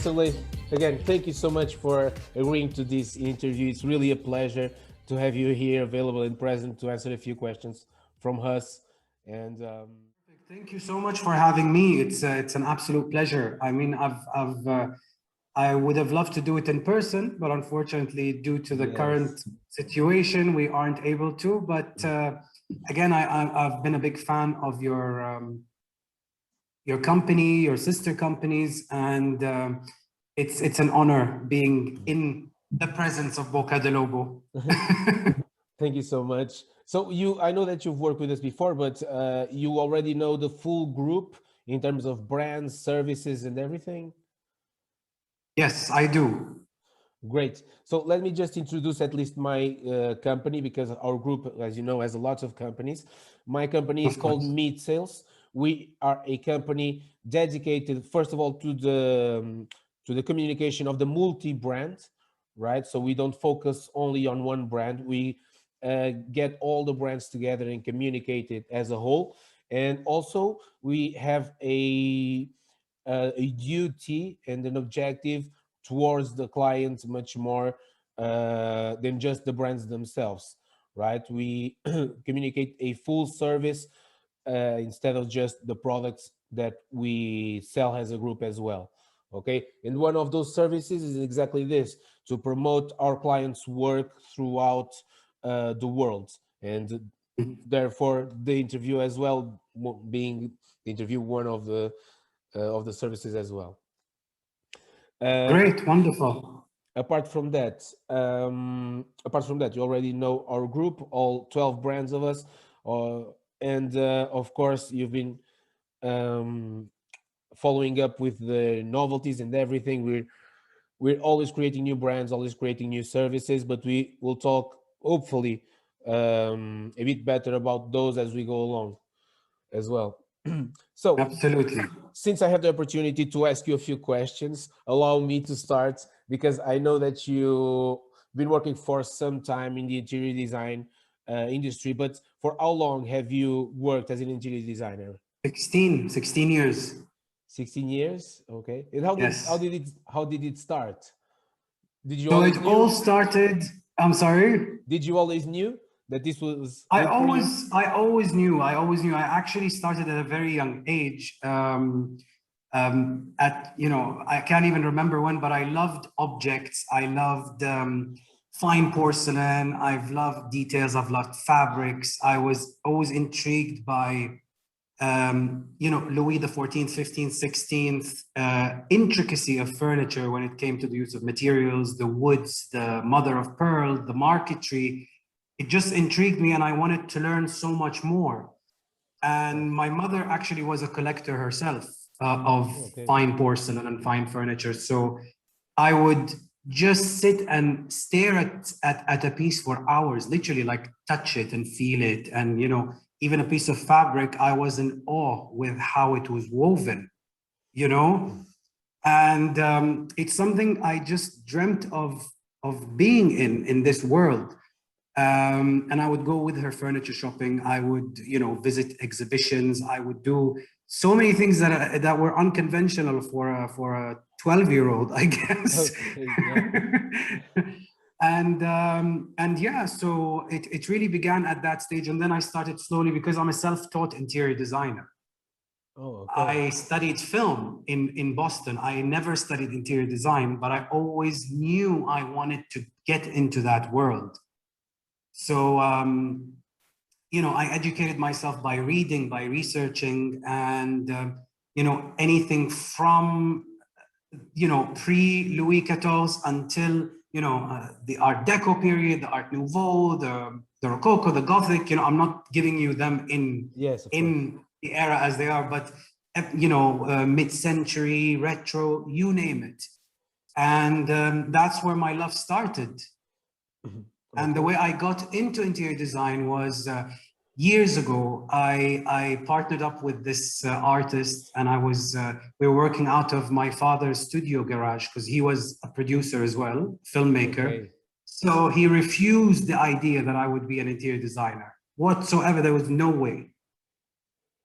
So Laith, again, thank you so much for agreeing to this interview. It's really a pleasure to have you here available and present to answer a few questions from us. And Thank you so much for having me. It's an absolute pleasure. I mean, I would have loved to do it in person, but unfortunately, due to the current yes, situation, we aren't able to. But again, I've been a big fan of your company, your sister companies, and it's an honor being in the presence of Boca de Lobo. thank you so much. So I know that you've worked with us before, but you already know the full group in terms of brands, services, and everything. Yes, I do. Great. So let me just introduce at least my company, because our group, as you know, has a lot of companies. My company is Of called course. Meetsales. We are a company dedicated, first of all, to the communication of the multi-brand, right? So we don't focus only on one brand. We get all the brands together and communicate it as a whole. And also we have a duty and an objective towards the clients much more than just the brands themselves, right? We communicate a full service instead of just the products that we sell as a group as well. Okay, and one of those services is exactly this: to promote our clients' work throughout the world, and therefore the interview as well, being the interview one of the services as well. Uh, Great, wonderful. apart from that, you already know our group, all 12 brands of us, uh, and of course, you've been um, following up with the novelties and everything. We're always creating new brands, always creating new services, but we will talk hopefully a bit better about those as we go along as well. So, Absolutely. since I have the opportunity to ask you a few questions, allow me to start, because I know that you've been working for some time in the interior design industry, but for how long have you worked as an interior designer? 16 years. 16 years, okay. And Yes. how did it start? Did you So always it all knew? started, I'm sorry. Did you always knew that this was good for you? I always knew. I always knew. I actually started at a very young age. I can't even remember when, but I loved objects. I loved fine porcelain. I've loved details. I've loved fabrics. I was always intrigued by, Louis the 14th, 15th, 16th, intricacy of furniture when it came to the use of materials, the woods, the mother of pearl, the marquetry. It just intrigued me and I wanted to learn so much more. And my mother actually was a collector herself of Okay. fine porcelain and fine furniture. So I would just sit and stare at a piece for hours, literally like touch it and feel it. And, even a piece of fabric, I was in awe with how it was woven, you know? And it's something I just dreamt of being in this world. And I would go with her furniture shopping. I would, visit exhibitions. I would do so many things that were unconventional for a 12-year-old, I guess. Okay, yeah. And yeah, so it really began at that stage, and then I started slowly because I'm a self-taught interior designer. Oh, okay. I studied film in Boston. I never studied interior design, but I always knew I wanted to get into that world. So, I educated myself by reading, by researching, and, anything from, pre-Louis XIV until, the Art Deco period, the Art Nouveau, the Rococo, the Gothic. I'm not giving you them Yes, of course. in the era as they are, but, mid-century, retro, you name it. And that's where my love started. And the Okay. way I got into interior design was years ago. I partnered up with this artist, and we were working out of my father's studio garage because he was a producer as well, filmmaker. Okay. So he refused the idea that I would be an interior designer whatsoever. There was no way.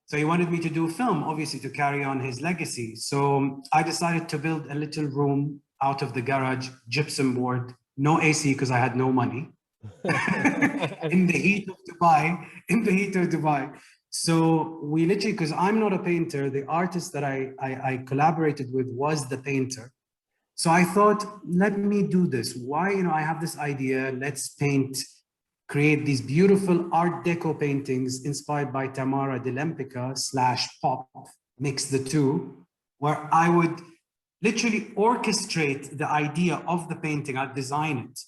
So he wanted me to do film, obviously, to carry on his legacy. So I decided to build a little room out of the garage, gypsum board, no AC because I had no money. In the heat of Dubai. So we literally, because I'm not a painter, the artist that I collaborated with was the painter. So I thought, let me do this. Why, I have this idea, let's create these beautiful Art Deco paintings inspired by Tamara de Lempicka / pop, mix the two, where I would literally orchestrate the idea of the painting. I'd design it.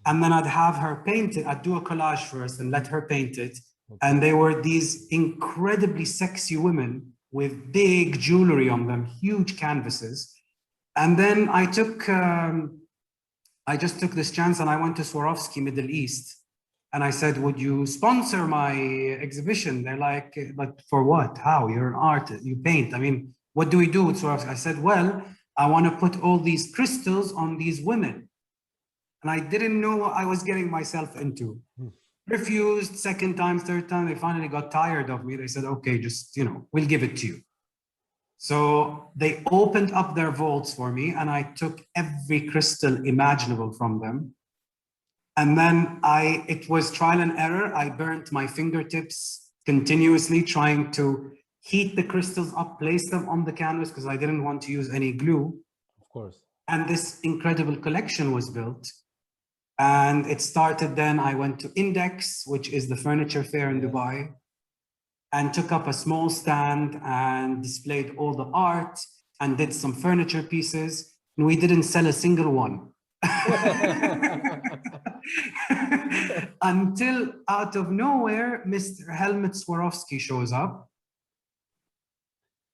And then I'd have her paint it. I'd do a collage first and let her paint it. Okay. And they were these incredibly sexy women with big jewelry on them, huge canvases. And then I just took this chance and I went to Swarovski, Middle East. And I said, would you sponsor my exhibition? They're like, but for what? How? You're an artist, you paint. I mean, what do we do with Swarovski? I said, well, I want to put all these crystals on these women. And I didn't know what I was getting myself into. Refused, second time, third time, they finally got tired of me. They said, okay, just, we'll give it to you. So they opened up their vaults for me and I took every crystal imaginable from them. And then it was trial and error. I burnt my fingertips continuously trying to heat the crystals up, place them on the canvas because I didn't want to use any glue. Of course. And this incredible collection was built. And it started then, I went to Index, which is the furniture fair in Dubai, and took up a small stand and displayed all the art and did some furniture pieces. And we didn't sell a single one. Until out of nowhere, Mr. Helmut Swarovski shows up,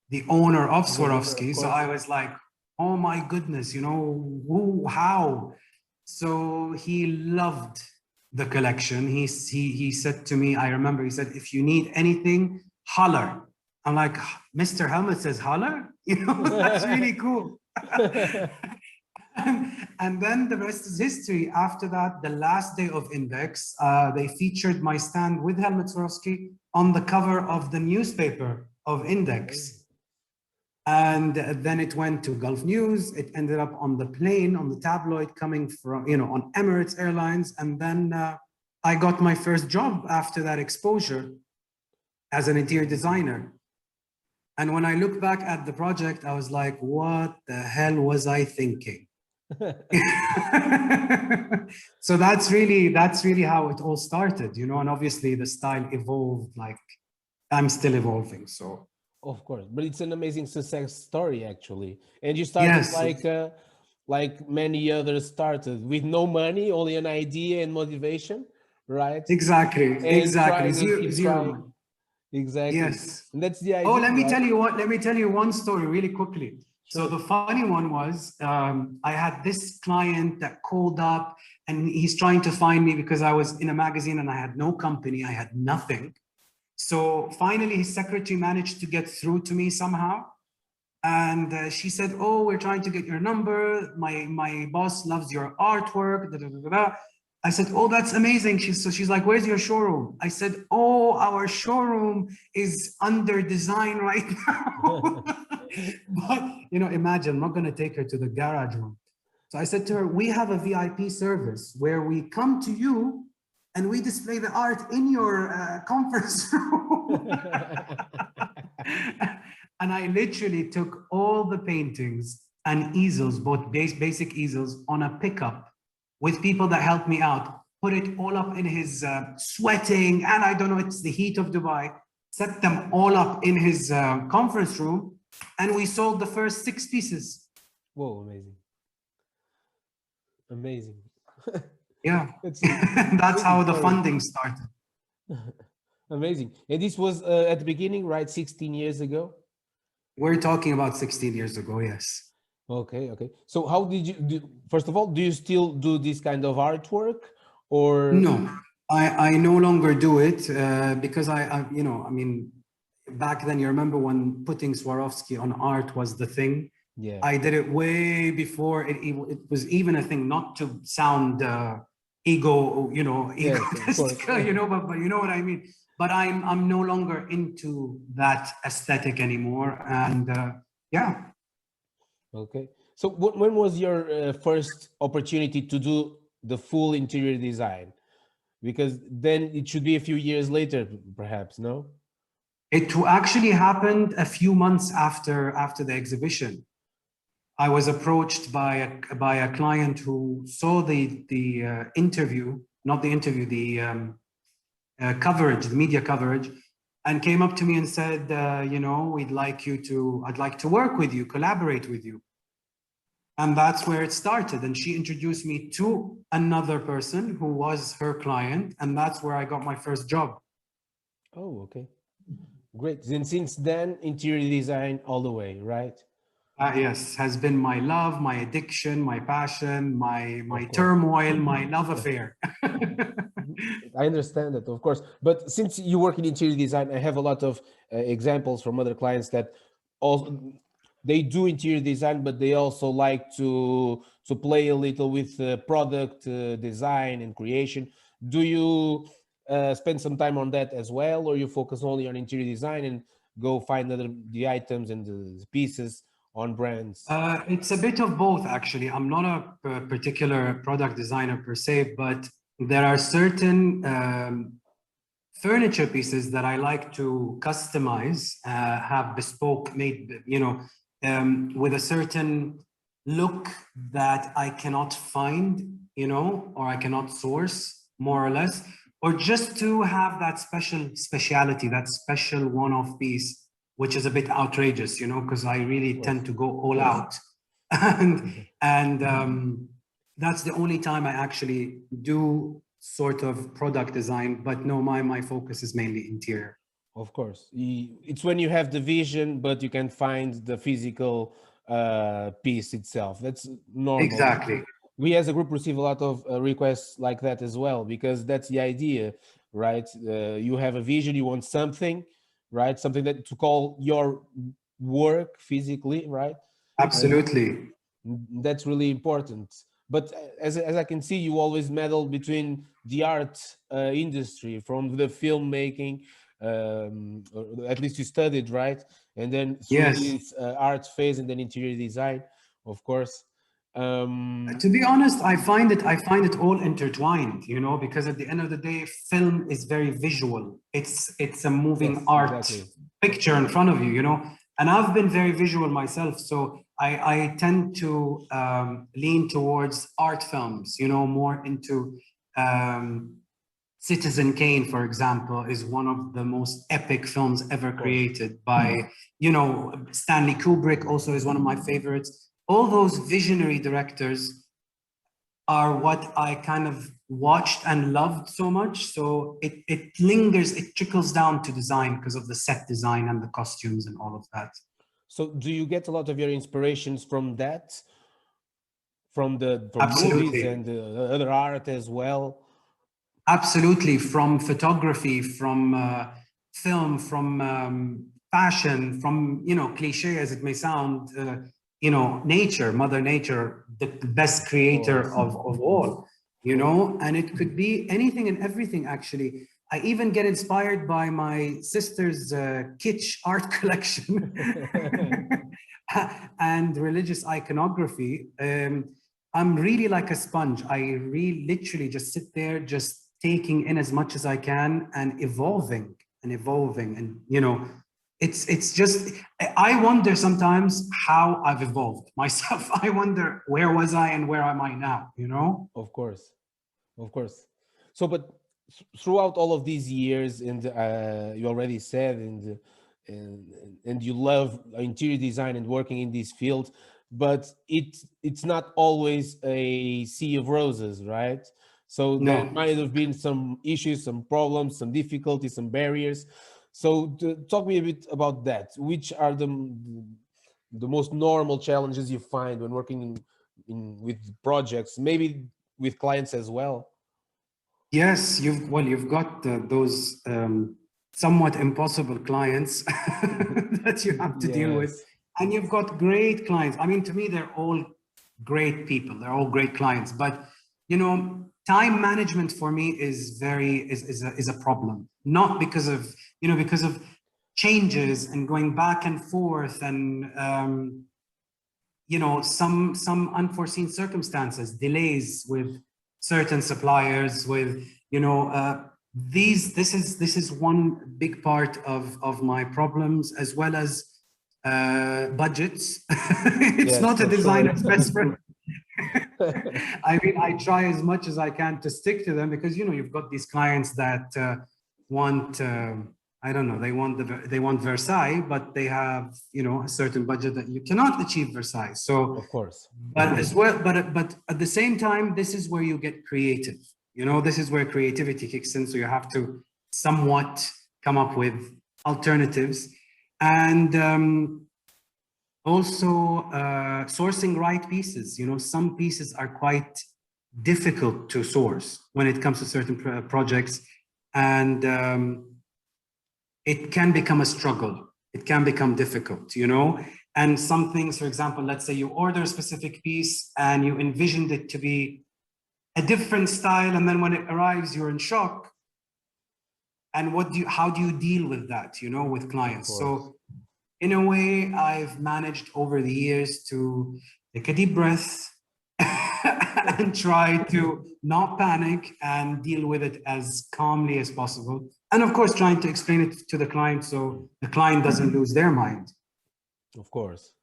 the owner of Swarovski. So I was like, oh my goodness, who, how? So he loved the collection. He said to me, I remember, he said, if you need anything, holler. I'm like, Mr. Helmut says holler? That's really cool. And then the rest is history. After that, the last day of Index, they featured my stand with Helmut Swarovski on the cover of the newspaper of Index. And then it went to Gulf News. It ended up on the plane, on the tabloid coming from, on Emirates Airlines. And then I got my first job after that exposure as an interior designer. And when I look back at the project, I was like, what the hell was I thinking? So that's really how it all started, and obviously the style evolved, like I'm still evolving. So of course, but it's an amazing success story actually. And you started like many others started with no money, only an idea and motivation, right? Exactly. Zero money. Exactly. Yes. And that's the idea. Oh, let me tell you one story really quickly. Sure. So the funny one was, I had this client that called up and he's trying to find me because I was in a magazine and I had no company, I had nothing. So finally his secretary managed to get through to me somehow. And she said, oh, we're trying to get your number. My boss loves your artwork. Da, da, da, da. I said, oh, that's amazing. She's like, where's your showroom? I said, oh, our showroom is under design right now. But, imagine, I'm not going to take her to the garage room. So I said to her, we have a VIP service where we come to you and we display the art in your conference room. And I literally took all the paintings and easels, both basic easels, on a pickup with people that helped me out, put it all up in his sweating, and I don't know, it's the heat of Dubai, set them all up in his conference room, and we sold the first 6 pieces. Whoa, amazing. Amazing. Yeah, that's how the funding started. Amazing. And this was at the beginning, right? 16 years ago? We're talking about 16 years ago, yes. Okay. So how did you do? First of all, do you still do this kind of artwork or? No, I no longer do it because I back then, you remember when putting Swarovski on art was the thing? Yeah. I did it way before it was even a thing, not to sound egotistical, but you know what I mean? but I'm no longer into that aesthetic anymore. And yeah. Okay. So when was your first opportunity to do the full interior design? Because then it should be a few years later, perhaps, no? It actually happened a few months after the exhibition. I was approached by a client who saw the interview, not the interview, the coverage, the media coverage, and came up to me and said, you know, I'd like to work with you, collaborate with you. And that's where it started. And she introduced me to another person who was her client. And that's where I got my first job. Oh, okay. Great. Then since then, interior design all the way, right? Yes, has been my love, my addiction, my passion, my turmoil, my love affair. I understand that, of course. But since you work in interior design, I have a lot of examples from other clients that also they do interior design, but they also like to play a little with product design and creation. Do you spend some time on that as well, or you focus only on interior design and go find the items and the pieces on brands? It's a bit of both, actually. I'm not a particular product designer per se, but there are certain furniture pieces that I like to customize, have bespoke made, you know, with a certain look that I cannot find, you know, or I cannot source, more or less, or just to have that speciality, that special one-off piece, which is a bit outrageous, you know, because I really tend to go all out. and that's the only time I actually do sort of product design, but no, my focus is mainly interior. Of course, it's when you have the vision, but you can find the physical piece itself. That's normal. Exactly. We as a group receive a lot of requests like that as well, because that's the idea, right? You have a vision, you want something, right? Something that to call your work physically, right? Absolutely. And that's really important. But as I can see, you always meddle between the art industry, from the filmmaking, or at least you studied, right? And then through Yes. this art phase and then interior design, of course. To be honest, I find it all intertwined, you know, because at the end of the day, film is very visual. It's a moving art picture in front of you, you know, and I've been very visual myself. So I tend to lean towards art films, you know, more into Citizen Kane, for example, is one of the most epic films ever created by, you know, Stanley Kubrick also is one of my favorites. All those visionary directors are what I kind of watched and loved so much. So it lingers, it trickles down to design because of the set design and the costumes and all of that. So do you get a lot of your inspirations from that? From Absolutely. Movies and other art as well? Absolutely. From photography, from film, from fashion, from, you know, cliche as it may sound, you know, nature, Mother Nature, the best creator of all, you know, and it could be anything and everything, actually. I even get inspired by my sister's kitsch art collection and religious iconography. I'm really like a sponge. I really literally just sit there, just taking in as much as I can and evolving. And, you know, it's just, I wonder sometimes how I've evolved myself. I wonder, where was I and where am I now, you know? Of course. So, but throughout all of these years, and you already said, and you love interior design and working in this field, but it's not always a sea of roses, right? So there might have been some issues, some problems, some difficulties, some barriers. So talk me a bit about that. Which are the most normal challenges you find when working with projects, maybe with clients as well? Yes, you've got those somewhat impossible clients that you have to deal with, and you've got great clients. I mean, to me, they're all great people. They're all great clients. But, you know, time management for me is a problem, not because of, because of changes and going back and forth and, some unforeseen circumstances, delays with certain suppliers, with, this is one big part of my problems, as well as budgets. It's Yes, not a for designer's sure. best friend. I mean, I try as much as I can to stick to them, because you've got these clients that want I don't know, they want Versailles, but they have a certain budget that you cannot achieve Versailles. So Of course. but as well, but at the same time, this is where you get creative. This is where creativity kicks in. So you have to somewhat come up with alternatives, and also sourcing right pieces. Some pieces are quite difficult to source when it comes to certain projects, and it can become a struggle. It can become difficult, and some things, for example, let's say you order a specific piece and you envisioned it to be a different style, and then when it arrives, you're in shock. And how do you deal with that, with clients? So in a way, I've managed over the years to take a deep breath and try to not panic and deal with it as calmly as possible. And of course, trying to explain it to the client so the client doesn't lose their mind. Of course.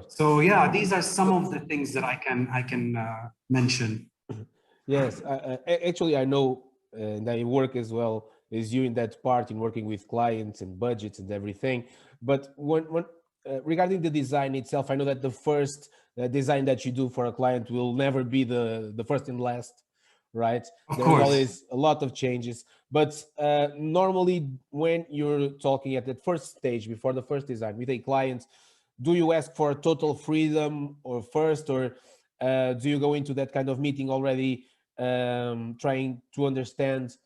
So yeah, these are some of the things that I can mention. Yes, actually, I know that you work as well as you in that part in working with clients and budgets and everything. But when regarding the design itself, I know that the first design that you do for a client will never be the first and last, right? Of There's course. always a lot of changes. But normally, when you're talking at that first stage before the first design with a client, do you ask for total freedom or first, or do you go into that kind of meeting already trying to understand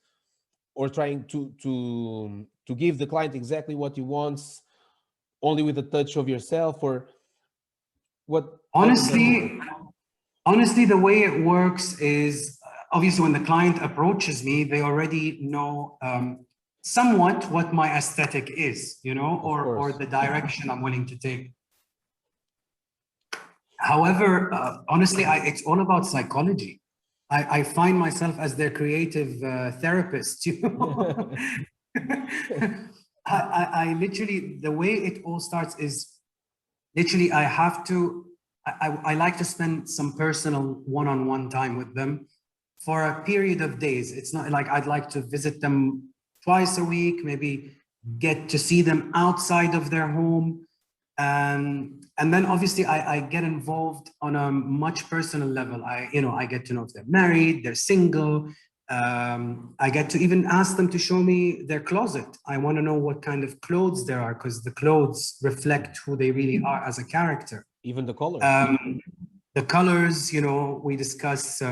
or trying to give the client exactly what he wants, only with a touch of yourself, or what? Honestly, the way it works is, obviously when the client approaches me, they already know somewhat what my aesthetic is, or the direction I'm willing to take. However, honestly, it's all about psychology. I find myself as their creative therapist. I literally, the way it all starts is literally I like to spend some personal one-on-one time with them for a period of days. It's not like I'd like to visit them twice a week, maybe get to see them outside of their home. And then obviously I get involved on a much personal level. I get to know if they're married, they're single. I get to even ask them to show me their closet. I want to know what kind of clothes there are, because the clothes reflect who they really are as a character. Even the colors. The colors, we discuss.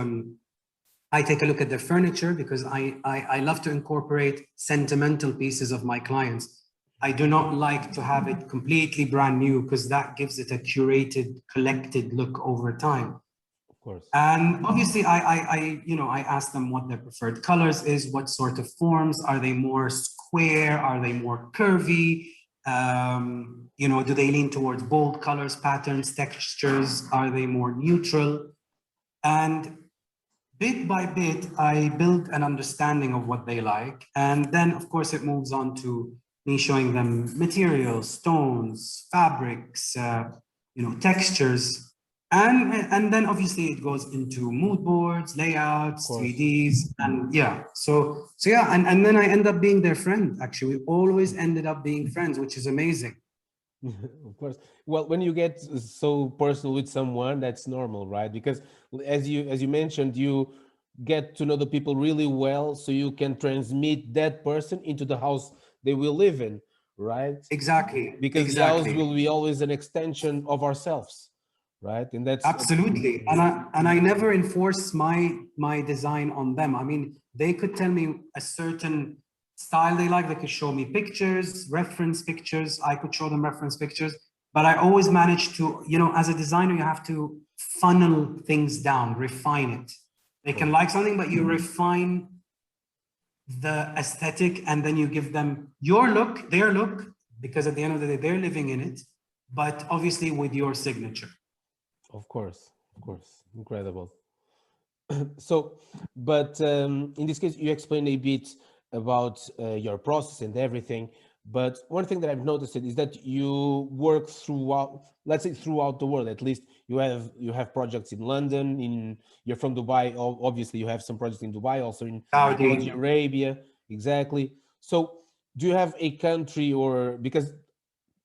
I take a look at their furniture, because I love to incorporate sentimental pieces of my clients. I do not like to have it completely brand new, because that gives it a curated, collected look over time. Of course. And obviously, I ask them what their preferred colors is, what sort of forms. Are they more square? Are they more curvy? Do they lean towards bold colors, patterns, textures? Are they more neutral? And bit by bit, I build an understanding of what they like. And then, of course, it moves on to me showing them materials, stones, fabrics, textures. And then obviously it goes into mood boards, layouts, 3Ds, and yeah. So yeah, and then I end up being their friend. Actually, we always ended up being friends, which is amazing. Of course. Well, when you get so personal with someone, that's normal, right? Because as you mentioned, you get to know the people really well, so you can transmit that person into the house they will live in, right? Exactly. Because the house will be always an extension of ourselves, right? And that's absolutely. And I never enforce my design on them. I mean, they could tell me a certain style they like. They could show me pictures, reference pictures. I could show them reference pictures. But I always manage to, as a designer, you have to funnel things down, refine it. They can like something, but you refine the aesthetic, and then you give them your look, their look, because at the end of the day, they're living in it, but obviously with your signature. Of course, incredible. So, but in this case, you explained a bit about your process and everything. But one thing that I've noticed is that you work throughout, let's say throughout the world. At least you have projects in London. You're from Dubai. Obviously, you have some projects in Dubai, also in Saudi Arabia. Exactly. So, do you have a country, or because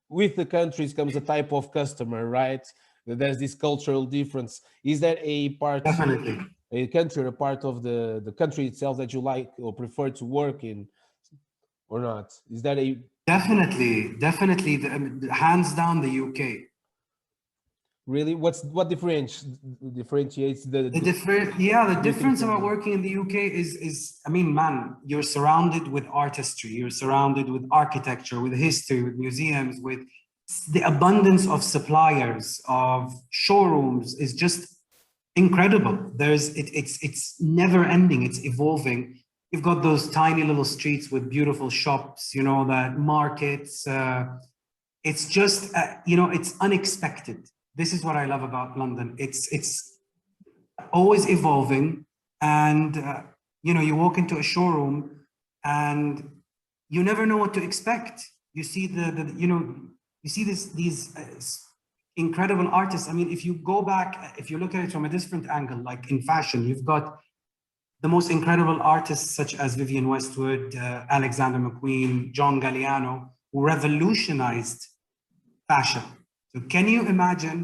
with the countries comes a type of customer, right? There's this cultural difference. Is there a part, Definitely. a country or a part of the country itself that you like or prefer to work in, or not? Is that a Definitely, definitely, hands down the UK. really what differentiates The the different, yeah, the meeting difference about from working in the UK is, I mean, man, you're surrounded with artistry, you're surrounded with architecture, with history, with museums, with the abundance of suppliers, of showrooms is just incredible. It's never ending, it's evolving. You've got those tiny little streets with beautiful shops, you know, that markets. It's just, you know, it's unexpected. This is what I love about London. It's always evolving, and you know, you walk into a showroom and you never know what to expect. You see the you know, you see these incredible artists. I mean, if you go back, if you look at it from a different angle, like in fashion, you've got the most incredible artists such as Vivienne Westwood, Alexander McQueen, John Galliano, who revolutionized fashion. So can you imagine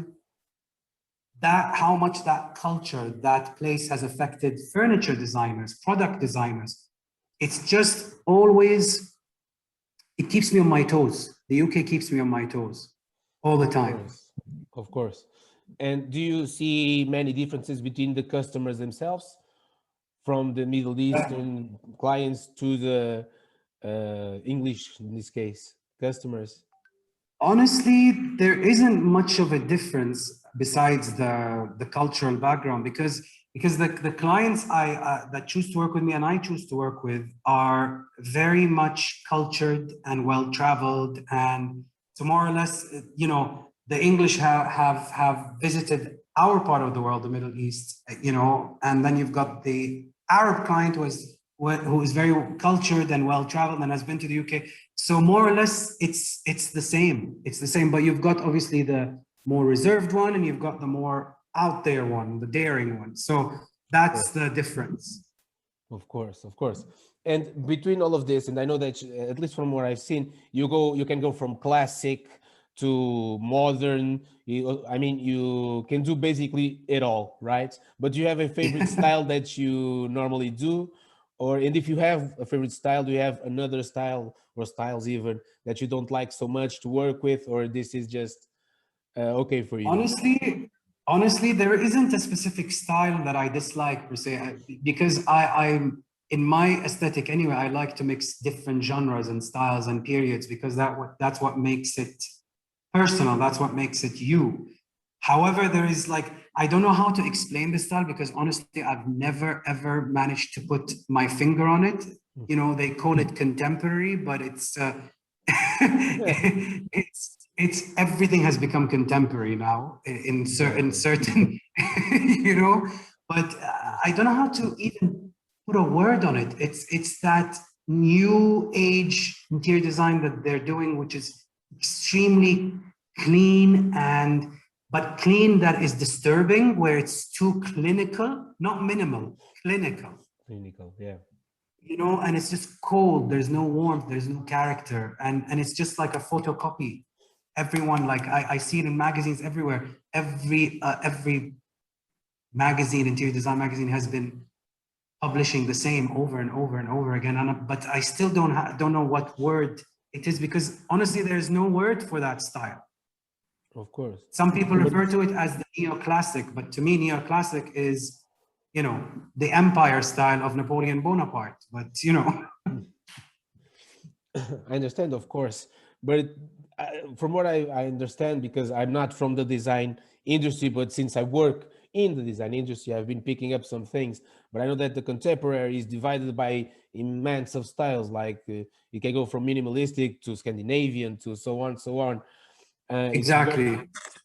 that, how much that culture, that place has affected furniture designers, product designers? It's just always, it keeps me on my toes. The UK keeps me on my toes all the time. Of course. And do you see many differences between the customers themselves, from the Middle Eastern clients to the English, in this case, customers? Honestly, there isn't much of a difference besides the cultural background, because the clients that choose to work with me and I choose to work with are very much cultured and well traveled, and so more or less, you know, the English have visited our part of the world, the Middle East, you know, and then you've got the Arab client who is very cultured and well traveled and has been to the UK. So more or less, it's the same. It's the same, but you've got obviously the more reserved one, and you've got the more out there one, the daring one. So that's the difference. Of course, of course. And between all of this, and I know that at least from what I've seen, you can go from classic to modern. I mean, you can do basically it all, right? But do you have a favorite style that you normally do? Or, and if you have a favorite style, do you have another style or styles even that you don't like so much to work with, or this is just okay for you? Honestly, there isn't a specific style that I dislike per se, because I'm in my aesthetic anyway. I like to mix different genres and styles and periods, because that's what makes it personal. That's what makes it you. However, there is like, I don't know how to explain this style, because honestly, I've never ever managed to put my finger on it. You know, they call it contemporary, but it's it's everything has become contemporary now in certain you know. But I don't know how to even put a word on it. It's that new age interior design that they're doing, which is extremely clean, and but clean that is disturbing, where it's too clinical, not minimal, clinical. Clinical, yeah. You know, and it's just cold. There's no warmth, there's no character, and it's just like a photocopy. Everyone, like I see it in magazines everywhere. Every magazine, interior design magazine, has been publishing the same over and over and over again. But I still don't know what word it is, because honestly, there's no word for that style. Of course. Some people refer to it as the neoclassic, but to me, neoclassic is, you know, the empire style of Napoleon Bonaparte. But you know, I understand, of course, but from what I understand, because I'm not from the design industry, but since I work in the design industry. I've been picking up some things, but I know that the contemporary is divided by immense of styles. Like you can go from minimalistic to Scandinavian to so on, so on. Exactly.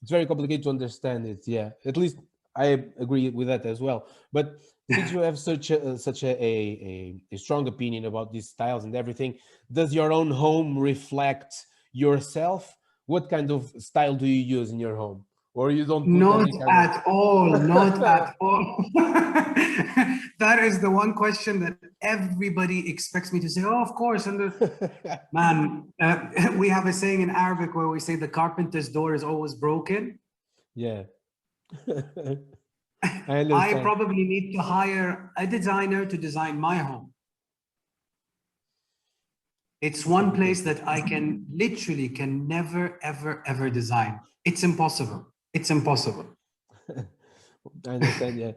It's very complicated to understand it. Yeah, at least I agree with that as well. But since you have such a strong opinion about these styles and everything, does your own home reflect yourself? What kind of style do you use in your home, or you don't put Not any kind of? at all, not at all. That is the one question that everybody expects me to say, oh, of course. And man, we have a saying in Arabic where we say the carpenter's door is always broken. Yeah. I probably need to hire a designer to design my home. It's one place that I can literally can never, ever, ever design. It's impossible. It's impossible. I understand, yeah.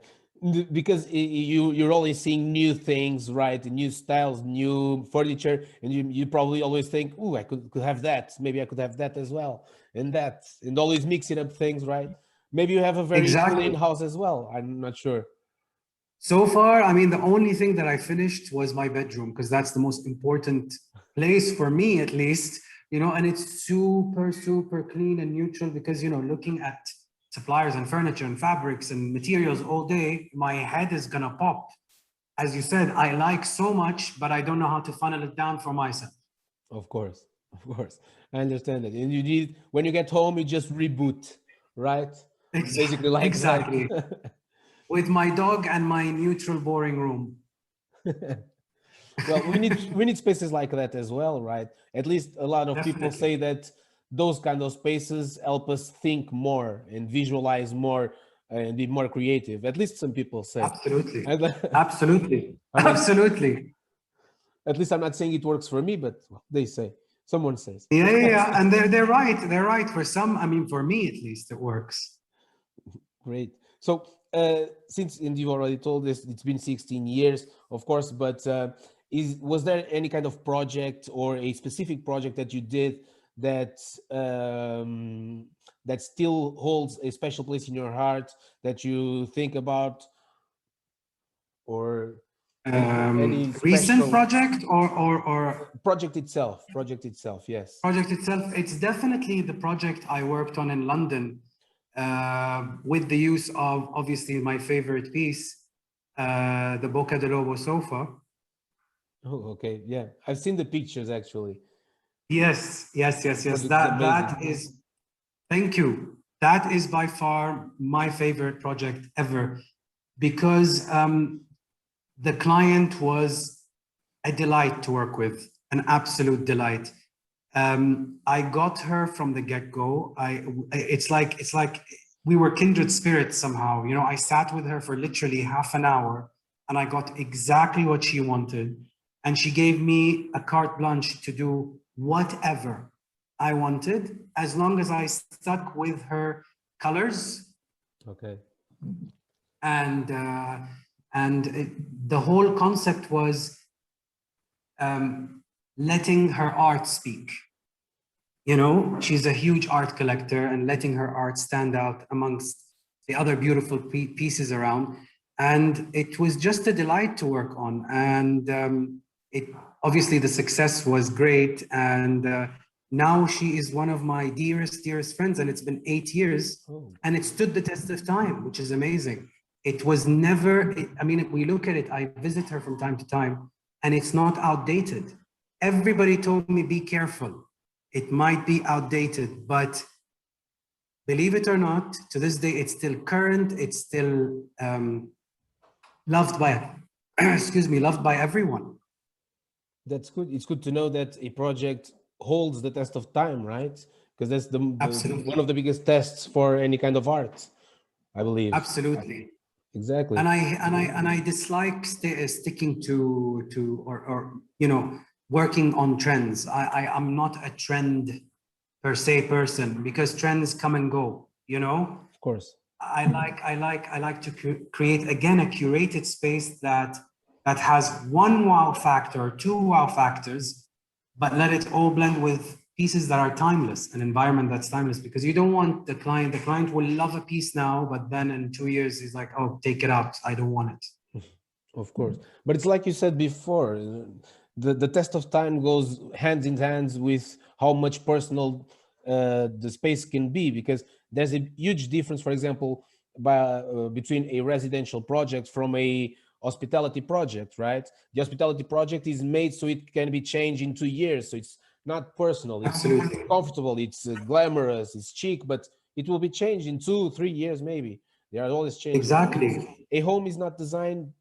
Because you're always seeing new things, right? New styles, new furniture, and you probably always think, oh, I could have that. Maybe I could have that as well, and always mixing up things, right? Maybe you have a very clean Exactly. house as well. I'm not sure. So far, I mean, the only thing that I finished was my bedroom because that's the most important place for me, at least, you know, and it's super, super clean and neutral because, you know, looking at suppliers and furniture and fabrics and materials all day, my head is going to pop. As you said, I like so much, but I don't know how to funnel it down for myself. Of course. I understand that. And you need, when you get home, you just reboot, right? Basically like Exactly. With my dog and my neutral, boring room. Well, we need spaces like that as well, right? At least a lot of people say that those kind of spaces help us think more and visualize more and be more creative. At least some people say. Absolutely. Absolutely. Absolutely. At least I'm not saying it works for me, but they say. Someone says. Yeah. And they're right. They're right. For some, I mean, for me at least, it works. Great. So since, and you already told us, it's been 16 years, of course, but was there any kind of project or a specific project that you did that that still holds a special place in your heart that you think about, or any recent special project or project itself? Yes. Project itself, it's definitely the project I worked on in London with the use of obviously my favorite piece, the Boca de Lobo sofa. Oh, okay. Yeah, I've seen the pictures actually. Yes. That is, thank you. That is by far my favorite project ever because the client was a delight to work with, an absolute delight. I got her from the get-go. It's like we were kindred spirits somehow. You know, I sat with her for literally half an hour and I got exactly what she wanted. And she gave me a carte blanche to do whatever I wanted, as long as I stuck with her colors. Okay. And the whole concept was letting her art speak. You know, she's a huge art collector and letting her art stand out amongst the other beautiful pieces around. And it was just a delight to work on. And it obviously the success was great. And now she is one of my dearest friends. And it's been 8 years and it stood the test of time, which is amazing. It was never, I mean, if we look at it, I visit her from time to time and it's not outdated. Everybody told me, be careful. It might be outdated, but believe it or not, to this day, it's still current. It's still loved by, loved by everyone. That's good. It's good to know that a project holds the test of time, right? Because that's the one of the biggest tests for any kind of art, I believe. Absolutely. Exactly. And I dislike sticking to or you know, working on trends. I'm not a trend per se person because trends come and go, you know? Of course. I like to create again a curated space that has one wow factor, two wow factors, but let it all blend with pieces that are timeless, an environment that's timeless, because you don't want the client will love a piece now, but then in 2 years he's like, oh, take it out, I don't want it. Of course, but it's like you said before, the test of time goes hand in hand with how much personal the space can be, because there's a huge difference, for example, between a residential project from a hospitality project, right? The hospitality project is made so it can be changed in 2 years, so it's not personal, it's Absolutely. comfortable, it's glamorous, it's chic, but it will be changed in 2-3 years maybe. They are always changing. Exactly. A home is not designed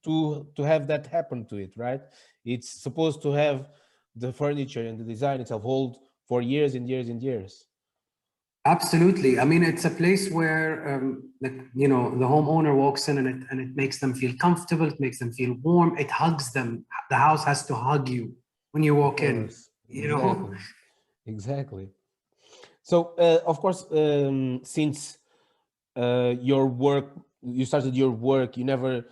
to have that happen to it, right? It's supposed to have the furniture and the design itself hold for years and years and years. Absolutely. I mean, it's a place where, you know, the homeowner walks in and it makes them feel comfortable. It makes them feel warm. It hugs them. The house has to hug you when you walk in, you know? Exactly. So, of course, since your work, you started your work, you never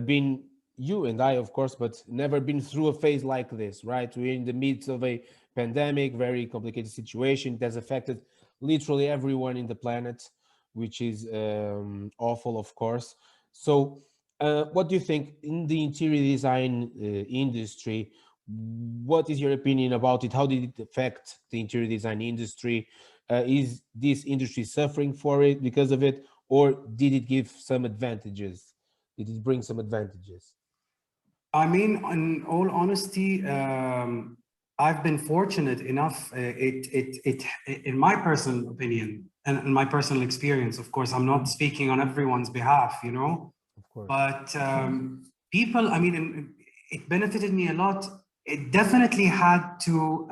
been, you and I, of course, but never been through a phase like this, right? We're in the midst of a pandemic, very complicated situation that has affected literally everyone in the planet, which is awful, of course. So, what do you think in the interior design industry? What is your opinion about it? How did it affect the interior design industry? Is this industry suffering for it because of it, or did it give some advantages? Did it bring some advantages? I mean, in all honesty, I've been fortunate enough. In my personal opinion and in my personal experience, of course, I'm not speaking on everyone's behalf, you know. Of course. But people, I mean, it benefited me a lot. It definitely had to.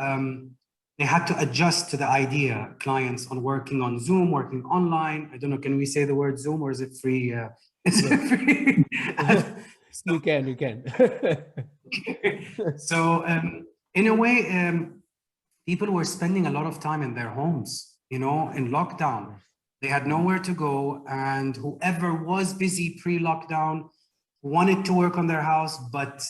They had to adjust to the idea. Clients on working on Zoom, working online. I don't know. Can we say the word Zoom, or is it free? Is it free? So, you can. So in a way, people were spending a lot of time in their homes, you know, in lockdown. They had nowhere to go, and whoever was busy pre-lockdown wanted to work on their house, but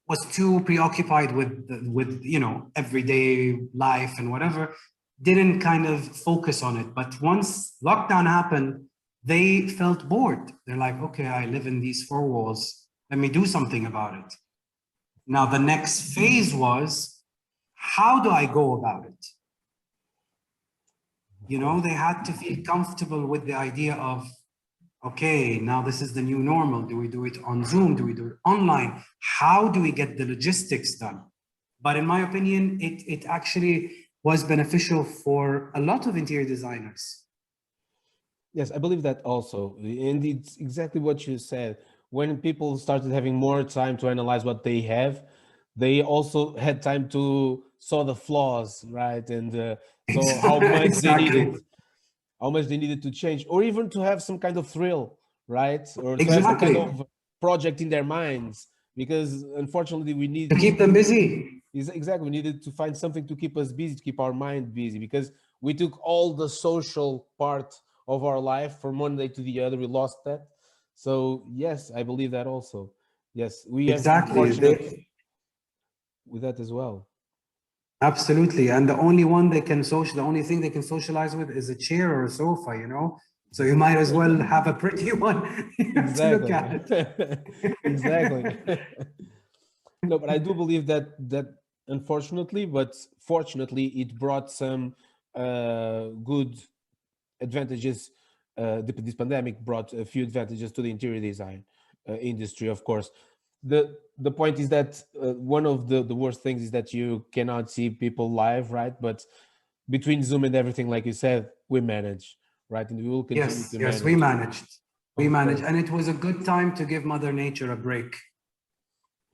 was too preoccupied with you know, everyday life and whatever, didn't kind of focus on it. But once lockdown happened, they felt bored. They're like, okay, I live in these four walls. Let me do something about it. Now, the next phase was, how do I go about it? You know, they had to feel comfortable with the idea of, okay, now this is the new normal. Do we do it on Zoom? Do we do it online? How do we get the logistics done? But in my opinion, it actually was beneficial for a lot of interior designers. Yes, I believe that also. And it's exactly what you said. When people started having more time to analyze what they have, they also had time to saw the flaws, right? And so how much they needed, how much they needed to change, or even to have some kind of thrill, right? Or to have some kind of project in their minds, because unfortunately we need to keep them busy. Exactly, we needed to find something to keep us busy, to keep our mind busy, because we took all the social part of our life from one day to the other. We lost that. So yes, I believe that also. Yes, we have been fortunate with that as well. Absolutely. And the only thing they can socialize with is a chair or a sofa, you know? So you might as well have a pretty one to look at it. Exactly. No, but I do believe that unfortunately, but fortunately, it brought some good advantages. This pandemic brought a few advantages to the interior design industry, of course. The point is that one of the worst things is that you cannot see people live, right? But between Zoom and everything, like you said, we manage, right? And we will continue to manage. Yes, we managed. We managed. And it was a good time to give Mother Nature a break.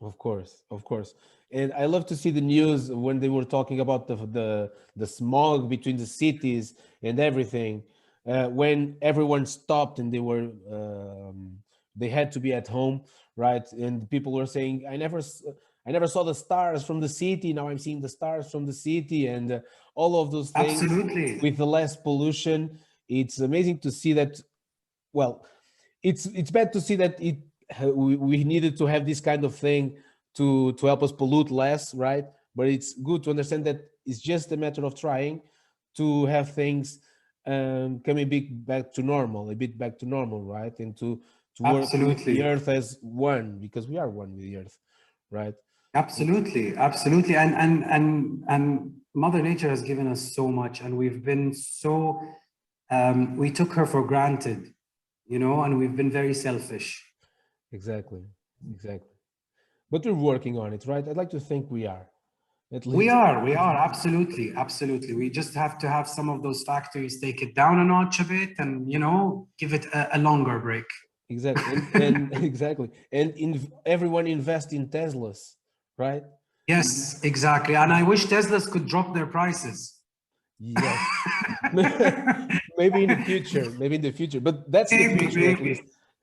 Of course, of course. And I love to see the news when they were talking about the smog between the cities and everything. When everyone stopped and they had to be at home, right? And people were saying, I never saw the stars from the city. Now I'm seeing the stars from the city, and all of those things. Absolutely. With the less pollution. It's amazing to see that. Well, it's bad to see that we needed to have this kind of thing to help us pollute less, right? but it's good to understand that it's just a matter of trying to have things coming back to normal, a bit back to normal, right? And to work with the Absolutely. earth as one, because we are one with the earth, right? Absolutely, absolutely. And Mother Nature has given us so much, and we've been so we took her for granted, you know, and we've been very selfish. Exactly, exactly. But we're working on it, right? I'd like to think we are, at We least. are, absolutely, absolutely. We just have to have some of those factories take it down a notch a bit, and you know, give it a longer break. Exactly, and exactly, and everyone invest in Teslas, right? Yes, exactly. And I wish Teslas could drop their prices. Yes. Maybe in the future, maybe in the future, but that's the Maybe, future at least.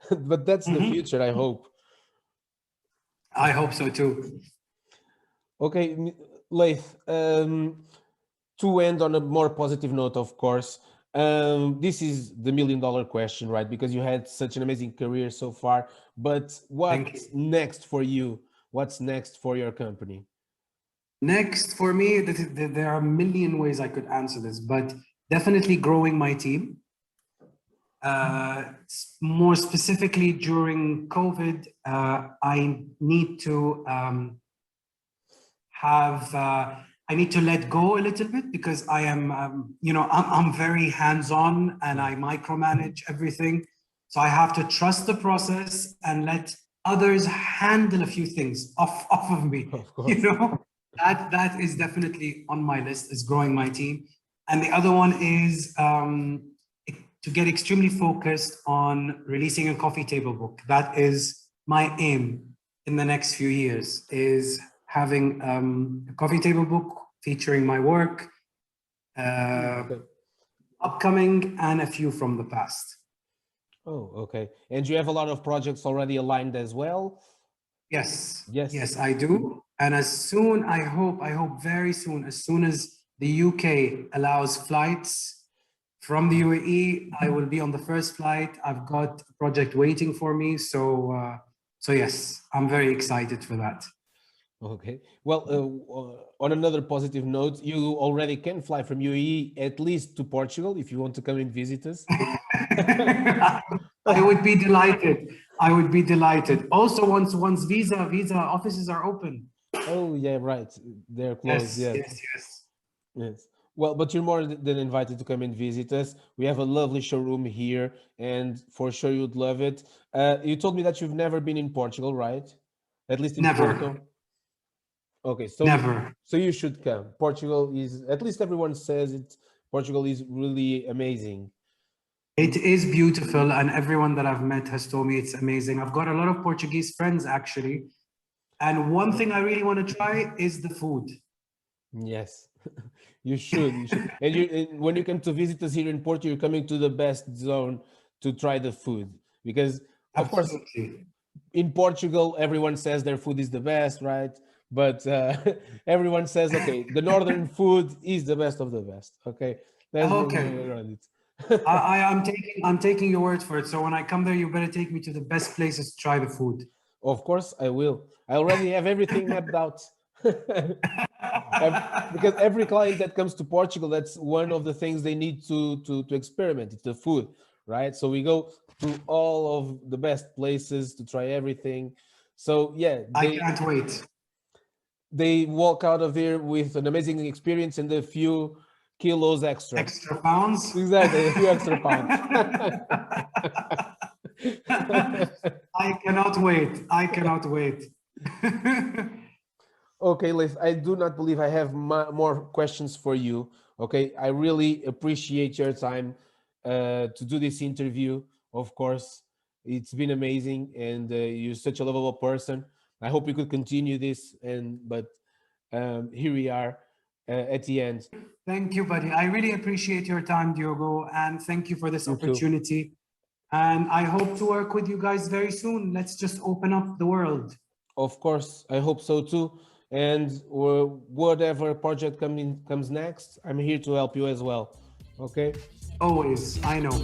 maybe. But that's the future, I hope. I hope so too. Okay, Laith, to end on a more positive note, of course, this is the $1 million question, right? Because you had such an amazing career so far, but Thank you. what's next for you? What's next for your company? Next, for me, there are a million ways I could answer this, but definitely growing my team. More specifically, during COVID, I need to I need to let go a little bit, because I am, you know, I'm very hands-on and I micromanage everything. So I have to trust the process and let others handle a few things off of me. Of course. You know, that is definitely on my list, is growing my team. And the other one is to get extremely focused on releasing a coffee table book. That is my aim in the next few years, is having a coffee table book featuring my work, upcoming, and a few from the past. Oh, okay. And you have a lot of projects already aligned as well? Yes, Yes. yes, I do. And as soon, I hope very soon, as soon as the UK allows flights from the UAE, I will be on the first flight. I've got a project waiting for me. So, so yes, I'm very excited for that. Okay. Well, on another positive note, you already can fly from UAE at least to Portugal if you want to come and visit us. I would be delighted. I would be delighted. Also, once visa offices are open. Oh yeah, right. They're closed. Yes, Yes. yes, yes. Yes. Well, but you're more than invited to come and visit us. We have a lovely showroom here, and for sure you'd love it. You told me that you've never been in Portugal, right? At least in Never, Porto. Okay, never. so you should come. Portugal is, at least everyone says it. Portugal is really amazing. It is beautiful, and everyone that I've met has told me it's amazing. I've got a lot of Portuguese friends, actually, and one thing I really want to try is the food. Yes, you should. You should. And when you come to visit us here in Porto, you're coming to the best zone to try the food, because, of course, Absolutely. in Portugal, everyone says their food is the best, right? But everyone says, okay, the northern food is the best of the best. Okay, there's no Okay. way around it. I'm taking your word for it. So when I come there, you better take me to the best places to try the food. Of course, I will. I already have everything mapped out. Because every client that comes to Portugal, that's one of the things they need to experiment. It's the food, right? So we go to all of the best places to try everything. So yeah, I can't wait. they walk out of here with an amazing experience and a few kilos extra. Extra pounds? Exactly, a few extra pounds. I cannot wait. I cannot wait. Okay, Laith, I do not believe I have more questions for you. Okay, I really appreciate your time to do this interview. Of course, it's been amazing, and you're such a lovable person. I hope we could continue this, but here we are at the end. Thank you, buddy. I really appreciate your time, Diogo, and thank you for this You too. opportunity. And I hope to work with you guys very soon. Let's just open up the world. Of course, I hope so too. And whatever project comes next, I'm here to help you as well. Okay? Always, I know.